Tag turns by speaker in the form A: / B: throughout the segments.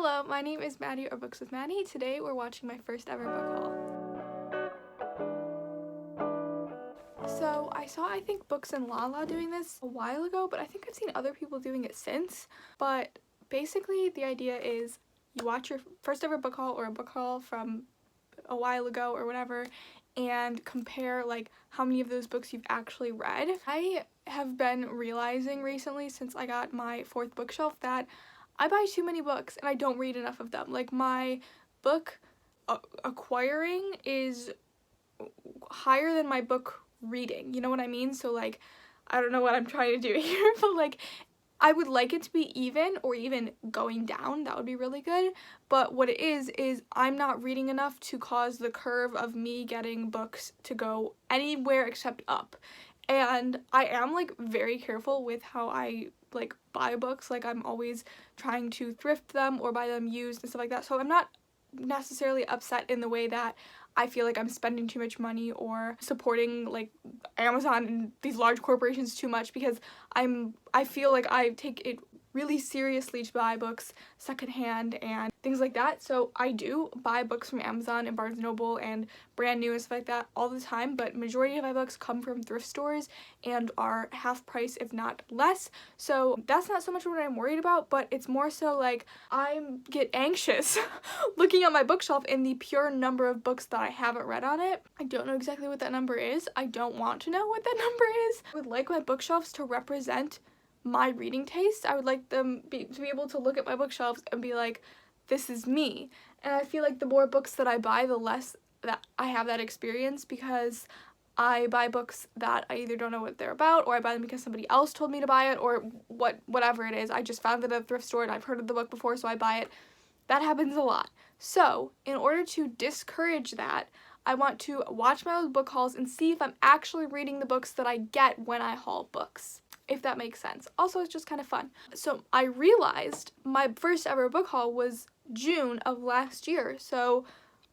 A: Hello, my name is Maddie or Books with Maddie. Today we're watching my first ever book haul. So I saw, I think, Books and Lala doing this a while ago, but I think I've seen other people doing it since. But basically the idea is you watch your first ever book haul or a book haul from a while ago or whatever and compare like how many of those books you've actually read. I have been realizing recently since I got my 4th bookshelf that I buy too many books and I don't read enough of them. Like my book acquiring is higher than my book reading, you know what I mean? So like, I don't know what I'm trying to do here, but like I would like it to be even or even going down. That would be really good. But what it is I'm not reading enough to cause the curve of me getting books to go anywhere except up. And I am like very careful with how I like buy books. Like I'm always trying to thrift them or buy them used and stuff like that. So I'm not necessarily upset in the way that I feel like I'm spending too much money or supporting like Amazon and these large corporations too much, because I feel like I take it really seriously to buy books secondhand and things like that. So I do buy books from Amazon and Barnes & Noble and brand new and stuff like that all the time, but majority of my books come from thrift stores and are half price if not less. So that's not so much what I'm worried about, but it's more so like I get anxious looking at my bookshelf and the pure number of books that I haven't read on it. I don't know exactly what that number is. I don't want to know what that number is. I would like my bookshelves to represent my reading taste. I would like them to be able to look at my bookshelves and be like, this is me. And I feel like the more books that I buy, the less that I have that experience, because I buy books that I either don't know what they're about, or I buy them because somebody else told me to buy it, or whatever it is. I just found it at a thrift store and I've heard of the book before, so I buy it. That happens a lot. So in order to discourage that, I want to watch my old book hauls and see if I'm actually reading the books that I get when I haul books, if that makes sense. Also, it's just kind of fun. So I realized my first ever book haul was June of last year, so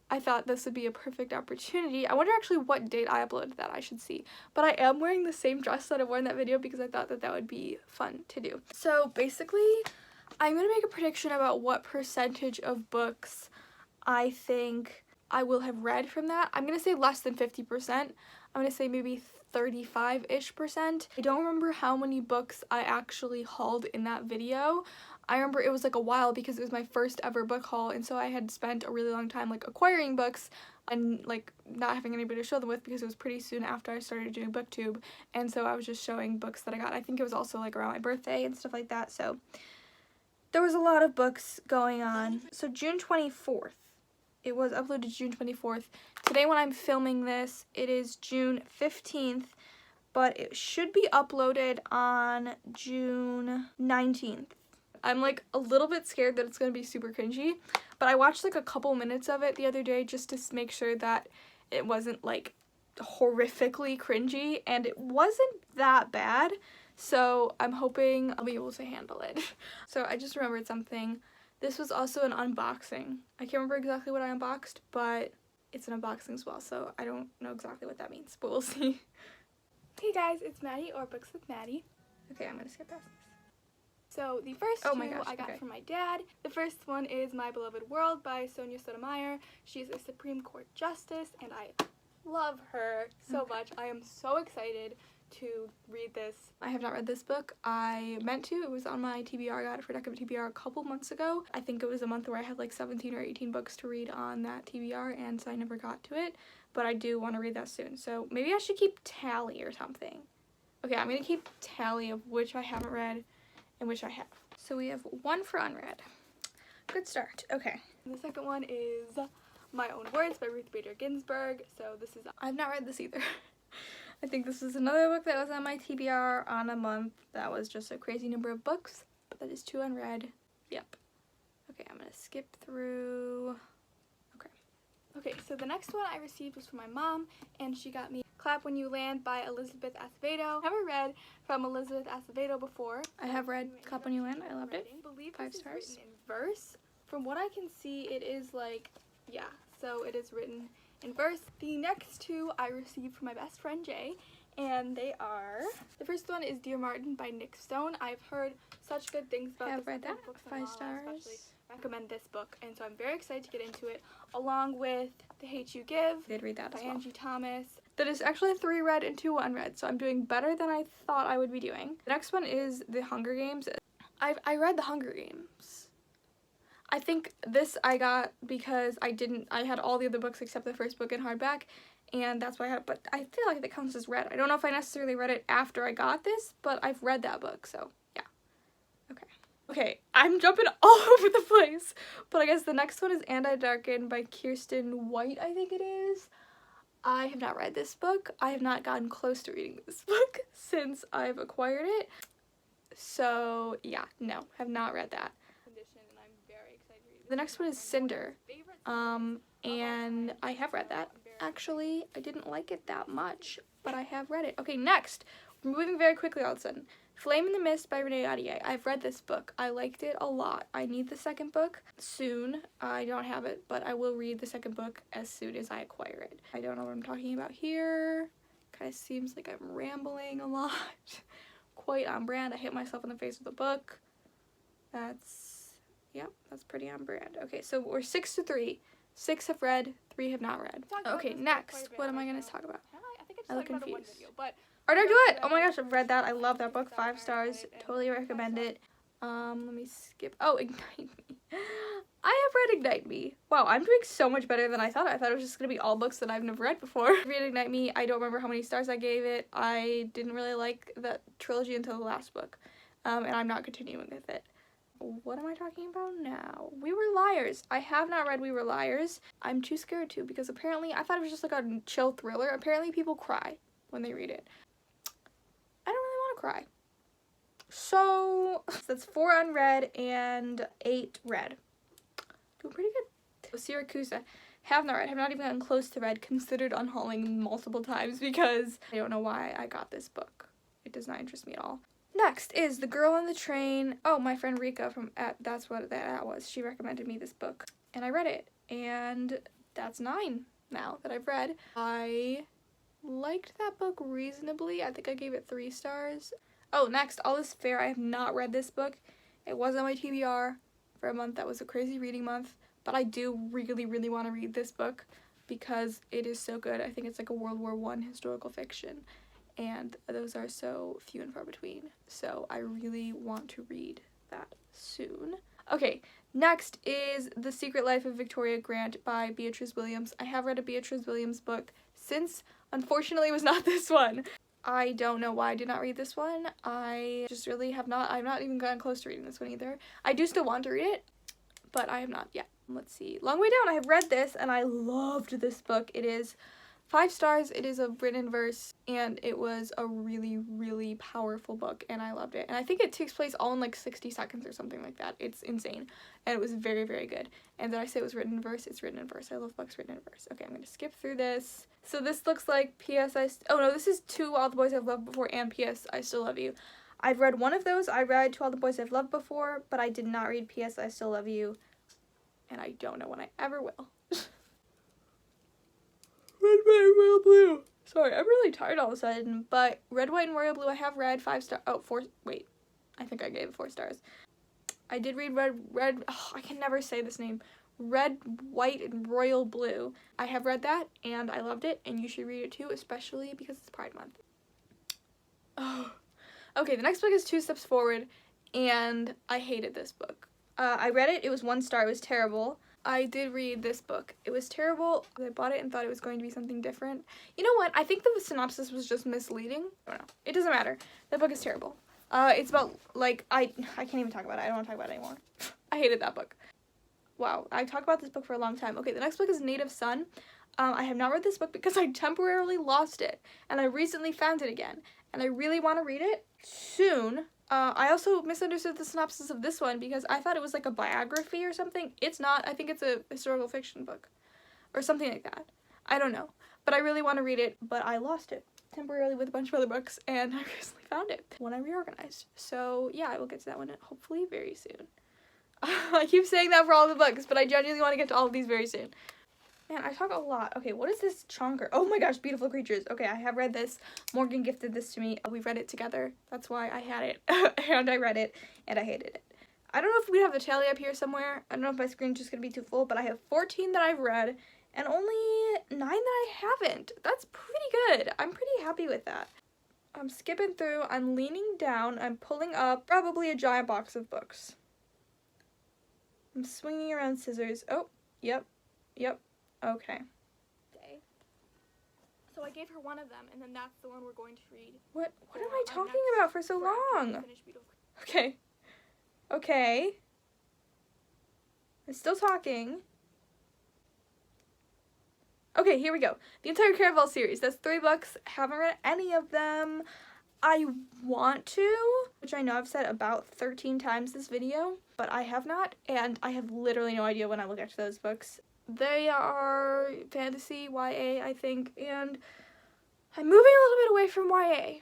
A: I thought this would be a perfect opportunity. I wonder actually what date I uploaded that, I should see. But I am wearing the same dress that I wore in that video because I thought that that would be fun to do. So basically, I'm going to make a prediction about what percentage of books I think I will have read from that. I'm going to say less than 50%. I'm going to say maybe 35-ish%. I don't remember how many books I actually hauled in that video. I remember it was like a while because it was my first ever book haul, and so I had spent a really long time like acquiring books and like not having anybody to show them with because it was pretty soon after I started doing BookTube, and so I was just showing books that I got. I think it was also like around my birthday and stuff like that, so there was a lot of books going on. So June 24th. It was uploaded June 24th. Today when I'm filming this, it is June 15th, but it should be uploaded on June 19th. I'm like a little bit scared that it's going to be super cringy, but I watched like a couple minutes of it the other day just to make sure that it wasn't like horrifically cringy, and it wasn't that bad, so I'm hoping I'll be able to handle it. So I just remembered something. This was also an unboxing. I can't remember exactly what I unboxed, but it's an unboxing as well, so I don't know exactly what that means, but we'll see. Hey guys, it's Maddie or Books with Maddie. Okay, I'm gonna skip past this. So the first two I got from my dad. The first one is My Beloved World by Sonia Sotomayor. She's a Supreme Court Justice, and I love her so much. I am so excited to read this. I have not read this book. I meant to. It was on my TBR. I got it for Deck of TBR a couple months ago. I think it was a month where I had like 17 or 18 books to read on that TBR, and so I never got to it, but I do want to read that soon. So maybe I should keep tally or something. Okay, I'm going to keep tally of which I haven't read and which I have. So we have one for unread. Good start. Okay. And the second one is My Own Words by Ruth Bader Ginsburg. So this is, I've not read this either. I think this is another book that was on my TBR on a month that was just a crazy number of books, but that is 2 unread. Yep. Okay, I'm gonna skip through. Okay, so the next one I received was from my mom, and she got me Clap When You Land by Elizabeth Acevedo. Never read from Elizabeth Acevedo before. I have read Clap When You Land. I loved it. I believe 5 stars. Written in verse. From what I can see, it is like, yeah, so it is written in verse. The next two I received from my best friend Jay, and they are, the first one is Dear Martin by Nick Stone. I've heard such good things about this book. 5 stars. recommend this book, and so I'm very excited to get into it, along with The Hate U Give. I did read that by Angie Thomas. That is actually 3 read and 2 unread, so I'm doing better than I thought I would be doing. The next one is The Hunger Games. I read The Hunger Games. I think this I got because I had all the other books except the first book in hardback, and that's why I had it, but I feel like that counts as read. I don't know if I necessarily read it after I got this, but I've read that book, so yeah. Okay, I'm jumping all over the place, but I guess the next one is And I Darken by Kirsten White, I think it is. I have not read this book. I have not gotten close to reading this book since I've acquired it. So yeah, no, have not read that. The next one is Cinder, and I have read that. Actually, I didn't like it that much, but I have read it. Okay, next, we're moving very quickly all of a sudden. Flame in the Mist by Renee Ahdieh. I've read this book. I liked it a lot. I need the second book soon. I don't have it, but I will read the second book as soon as I acquire it. I don't know what I'm talking about here. Kind of seems like I'm rambling a lot. Quite on brand. I hit myself in the face with a book. Yep, that's pretty on brand. Okay, so we're 6-3. 6 have read, 3 have not read. Okay, next, what am I going to talk about? I look confused. Or did I do it? Oh my gosh, I've read that. I love that book. 5 stars. Totally recommend it. Let me skip. Oh, Ignite Me. I have read Ignite Me. Wow, I'm doing so much better than I thought. I thought it was just going to be all books that I've never read before. Read Ignite Me. I don't remember how many stars I gave it. I didn't really like that trilogy until the last book. And I'm not continuing with it. What am I talking about now? We Were Liars. I have not read We Were Liars. I'm too scared to because apparently I thought it was just like a chill thriller. Apparently people cry when they read it. I don't really want to cry. So that's 4 unread and 8 read. Doing pretty good. Siracusa. Have not read. Have not even gotten close to read. Considered unhauling multiple times because I don't know why I got this book. It does not interest me at all. Next is The Girl on the Train. Oh, my friend Rika from that's what that was. She recommended me this book and I read it, and that's 9 now that I've read. I liked that book reasonably. I think I gave it 3 stars. Oh, next, All Is Fair. I have not read this book. It was on my TBR for a month. That was a crazy reading month, but I do really, really want to read this book because it is so good. I think it's like a World War I historical fiction, and those are so few and far between. So I really want to read that soon. Okay, next is The Secret Life of Victoria Grant by Beatrice Williams. I have read a Beatrice Williams book since, unfortunately, it was not this one. I don't know why I did not read this one. I just really have not. I've not even gotten close to reading this one either. I do still want to read it, but I have not yet. Let's see. Long Way Down. I have read this and I loved this book. It is 5 stars. It is a written verse, and it was a really, really powerful book, and I loved it. And I think it takes place all in like 60 seconds or something like that. It's insane, and it was very, very good. And did I say it was written in verse? It's written in verse. I love books written in verse. Okay, I'm going to skip through this. So this looks like oh no, this is To All the Boys I've Loved Before and P.S. I Still Love You. I've read one of those. I read To All the Boys I've Loved Before, but I did not read P.S. I Still Love You, and I don't know when I ever will. Red, White, and Royal Blue. Sorry, I'm really tired all of a sudden, but Red, White, and Royal Blue I have read 5 stars. Oh, 4, wait. I think I gave it 4 stars. I did read I can never say this name. Red, White, and Royal Blue. I have read that, and I loved it, and you should read it too, especially because it's Pride Month. Oh. Okay, the next book is 2 Steps Forward, and I hated this book. I read it. It was 1 star. It was terrible. I did read this book. It was terrible. I bought it and thought it was going to be something different. You know what? I think the synopsis was just misleading. I don't know. It doesn't matter. That book is terrible. It's about, like, I can't even talk about it. I don't want to talk about it anymore. I hated that book. Wow. I talked about this book for a long time. Okay, the next book is Native Son. I have not read this book because I temporarily lost it, and I recently found it again, and I really want to read it soon. I also misunderstood the synopsis of this one because I thought it was like a biography or something. It's not. I think it's a historical fiction book or something like that. I don't know. But I really want to read it, but I lost it temporarily with a bunch of other books, and I recently found it when I reorganized. So yeah, I will get to that one hopefully very soon. I keep saying that for all the books, but I genuinely want to get to all of these very soon. Man, I talk a lot. Okay, what is this chonker? Oh my gosh, Beautiful Creatures. Okay, I have read this. Morgan gifted this to me. We read it together. That's why I had it. And I read it, and I hated it. I don't know if we have the tally up here somewhere. I don't know if my screen's just going to be too full, but I have 14 that I've read and only 9 that I haven't. That's pretty good. I'm pretty happy with that. I'm skipping through. I'm leaning down. I'm pulling up probably a giant box of books. I'm swinging around scissors. Oh, yep. Okay. So I gave her one of them, and then that's the one we're going to read. What am I talking about for so long? Okay. I'm still talking. Okay, here we go. The entire Caraval series. That's 3 books. Haven't read any of them. I want to, which I know I've said about 13 times this video, but I have not, and I have literally no idea when I will get to those books. They are fantasy, YA, I think, and I'm moving a little bit away from YA.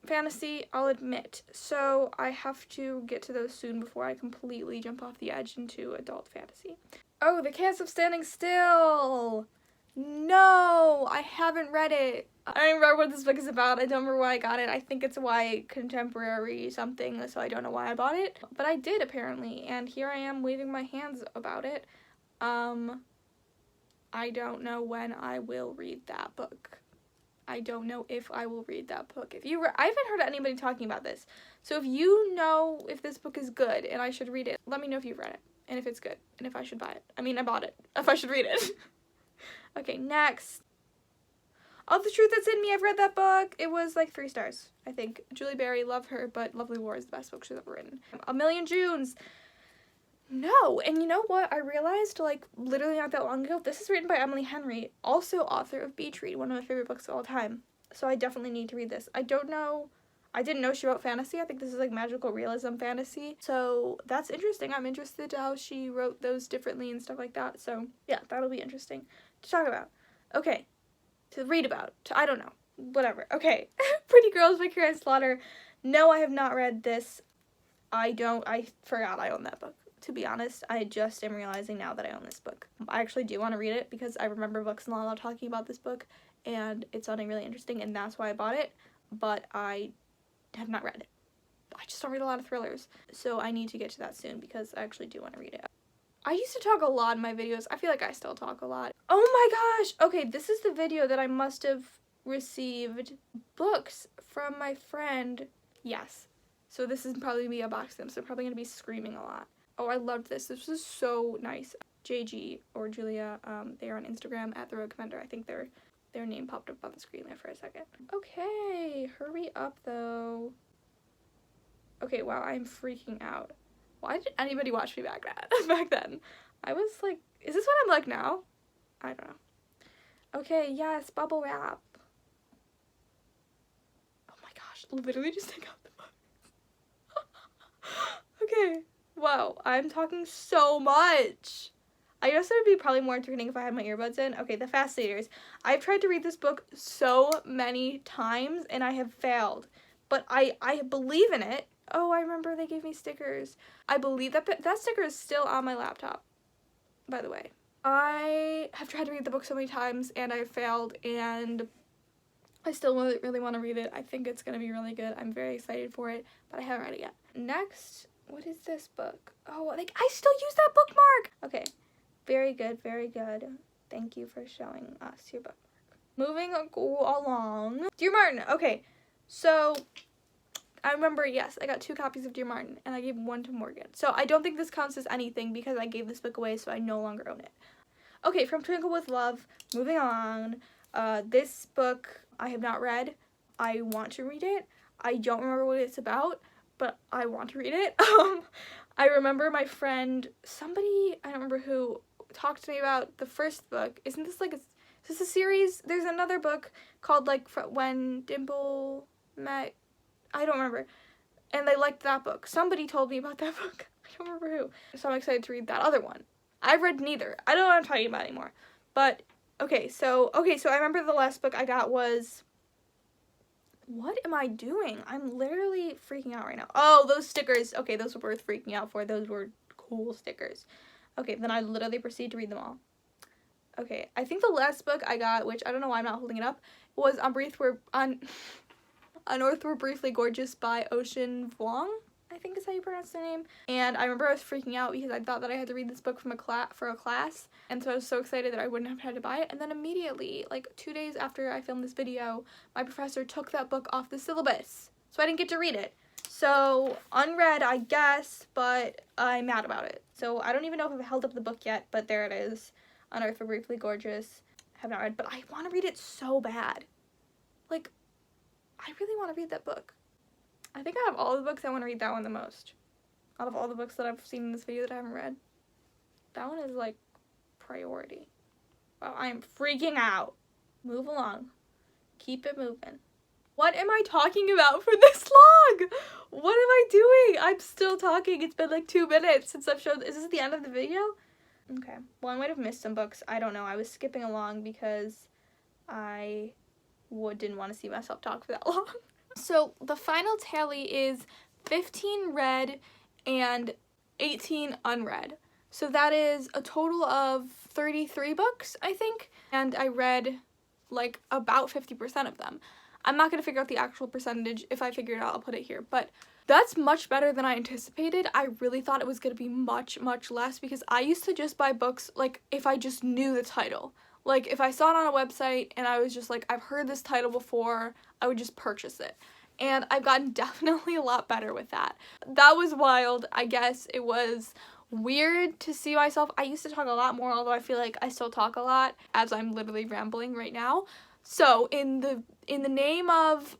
A: Fantasy, I'll admit, so I have to get to those soon before I completely jump off the edge into adult fantasy. Oh, The Chaos of Standing Still! No, I haven't read it. I don't even remember what this book is about. I don't remember why I got it. I think it's a YA contemporary something, so I don't know why I bought it. But I did, apparently, and here I am waving my hands about it. I don't know when I will read that book. I don't know if I will read that book. I haven't heard anybody talking about this. So if you know if this book is good and I should read it, let me know if you've read it and if it's good and if I should buy it. I mean, I bought it. If I should read it. Okay, next. Of the Truth That's in Me. I've read that book. It was like 3 stars, I think. Julie Berry, love her, but Lovely War is the best book she's ever written. A Million Junes. No, and you know what? I realized, like, literally not that long ago, this is written by Emily Henry, also author of Beach Read, one of my favorite books of all time. So I definitely need to read this. I didn't know she wrote fantasy. I think this is, like, magical realism fantasy. So that's interesting. I'm interested how she wrote those differently and stuff like that. So, yeah, that'll be interesting to talk about. Okay. To read about. I don't know. Whatever. Okay. Pretty Girls by Karen Slaughter. No, I have not read this. I forgot I own that book. To be honest, I just am realizing now that I own this book. I actually do want to read it because I remember Books and Lala talking about this book and it's sounding really interesting and that's why I bought it, but I have not read it. I just don't read a lot of thrillers, so I need to get to that soon because I actually do want to read it. I used to talk a lot in my videos. I feel like I still talk a lot. Oh my gosh! Okay, this is the video that I must have received books from my friend. Yes. So this is probably going to be a box them, so I'm probably going to be screaming a lot. Oh, I loved this. This was so nice. JG or Julia, they are on Instagram at The Road Commander. I think their name popped up on the screen there for a second. Okay, hurry up though. Okay, wow, I'm freaking out. Why did anybody watch me back then? I was like, is this what I'm like now? I don't know. Okay, yes, bubble wrap. Oh my gosh, literally just take out the book. Okay. Wow, I'm talking so much. I guess it would be probably more entertaining if I had my earbuds in. Okay, The Fascinators. I've tried to read this book so many times and I have failed. But I believe in it. Oh, I remember they gave me stickers. I believe that sticker is still on my laptop, by the way. I have tried to read the book so many times and I failed and I still really want to read it. I think it's going to be really good. I'm very excited for it, but I haven't read it yet. Next. What is this book? Oh, like I still use that bookmark. Okay, very good, very good. Thank you for showing us your bookmark. Moving along. Dear Martin. Okay, so I remember, yes, I got 2 copies of Dear Martin, and I gave 1 to Morgan. So I don't think this counts as anything because I gave this book away, so I no longer own it. Okay, From Twinkle with Love. Moving on. This book I have not read. I want to read it. I don't remember what it's about, but I want to read it. I remember my friend, somebody, I don't remember who, talked to me about the first book. Isn't this like is this a series? There's another book called like When Dimple Met, I don't remember. And they liked that book. Somebody told me about that book. I don't remember who. So I'm excited to read that other one. I've read neither. I don't know what I'm talking about anymore. But, okay, so I remember the last book I got was... What am I doing? I'm literally freaking out right now. Oh, those stickers. Okay, those were worth freaking out for. Those were cool stickers. Okay, then I literally proceed to read them all. Okay, I think the last book I got, which I don't know why I'm not holding it up, was On Earth We're Briefly Gorgeous by Ocean Vuong. I think is how you pronounce their name. And I remember I was freaking out because I thought that I had to read this book from for a class, and so I was so excited that I wouldn't have had to buy it. And then immediately, like 2 days after I filmed this video, my professor took that book off the syllabus, so I didn't get to read it. So unread, I guess, but I'm mad about it. So I don't even know if I've held up the book yet, but there it is. Unearthed for Briefly Gorgeous. I have not read, but I want to read it so bad. Like, I really want to read that book. I think out of all the books, I want to read that one the most. Out of all the books that I've seen in this video that I haven't read, that one is like priority. Wow, I am freaking out. Move along. Keep it moving. What am I talking about for this long? What am I doing? I'm still talking. It's been like 2 minutes since I've showed. Is this the end of the video? Okay. Well, I might have missed some books. I don't know. I was skipping along because I didn't want to see myself talk for that long. So the final tally is 15 read and 18 unread. So that is a total of 33 books, I think. And I read like about 50% of them. I'm not going to figure out the actual percentage. If I figure it out, I'll put it here. But that's much better than I anticipated. I really thought it was going to be much, much less because I used to just buy books like if I just knew the title. Like if I saw it on a website and I was just like, I've heard this title before, I would just purchase it. And I've gotten definitely a lot better with that. That was wild. I guess it was weird to see myself. I used to talk a lot more, although I feel like I still talk a lot as I'm literally rambling right now. So in the name of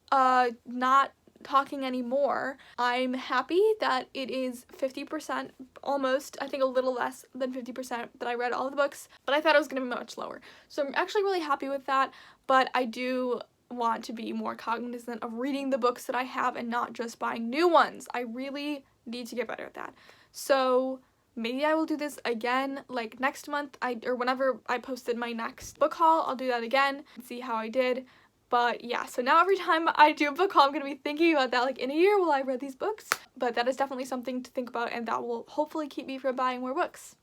A: not talking anymore, I'm happy that it is 50%, almost, I think a little less than 50% that I read all of the books, but I thought it was going to be much lower. So I'm actually really happy with that, but I do want to be more cognizant of reading the books that I have and not just buying new ones. I really need to get better at that. So maybe I will do this again like next month or whenever I posted my next book haul. I'll do that again and see how I did. But yeah, so now every time I do a book haul, I'm going to be thinking about that, like in a year will I read these books? But that is definitely something to think about, and that will hopefully keep me from buying more books.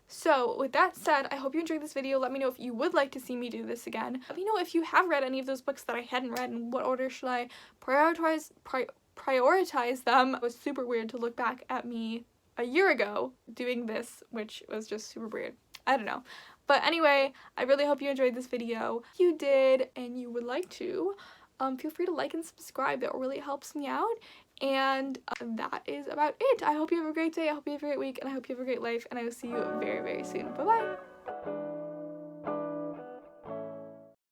A: So with that said, I hope you enjoyed this video. Let me know if you would like to see me do this again. Let me know if you have read any of those books that I hadn't read and what order should I prioritize them. It was super weird to look back at me a year ago doing this, which was just super weird. I don't know. But anyway, I really hope you enjoyed this video. If you did and you would like to, feel free to like and subscribe. That really helps me out. And that is about it. I hope you have a great day. I hope you have a great week. And I hope you have a great life. And I will see you very, very soon. Bye-bye.